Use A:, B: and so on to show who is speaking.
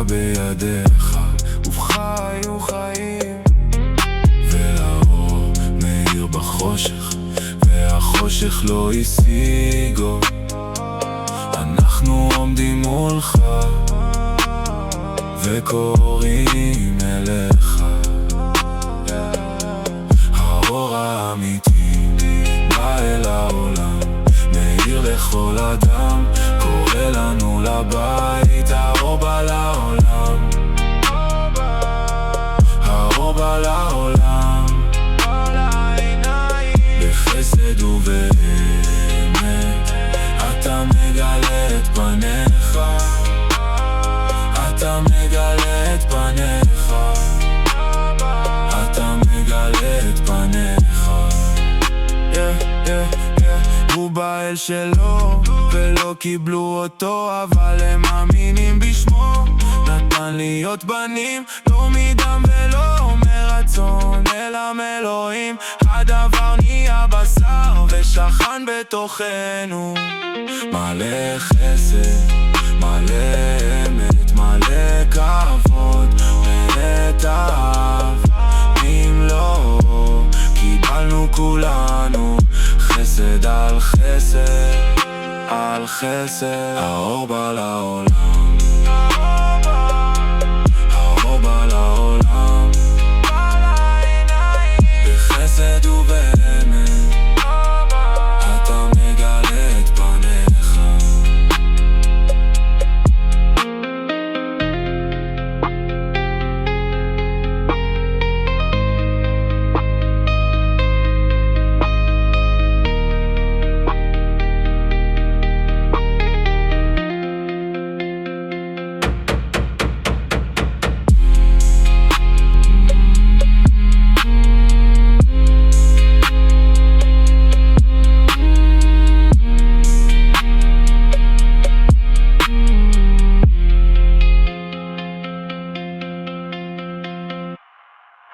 A: בידיך, ובחיו חיים, והאור מאיר בחושך, והחושך לא השיגו. אנחנו עומדים מולך וקוראים אליך. האור האמיתי בא אל העולם, מאיר לכל אדם, קורא לנו לבית. האור בא לעולם, האור בא לעולם, בחסד ובאמת אתה מגלה את פניך, אתה מגלה את פניך, אתה מגלה את פניך. הוא בא אל שלו ולא קיבלו אותו, אבל הם מאמינים בשמו. נתן להיות בנים, לא מדם ולא מרצון, אלא מאלוהים. הדבר נהיה בשר ושכן בתוכנו, מלא חסד, מלא אמת, מלא כבוד, ואת האב נמלוא. קיבלנו כולנו חסד על חסד על חסד. האור בא לעולם,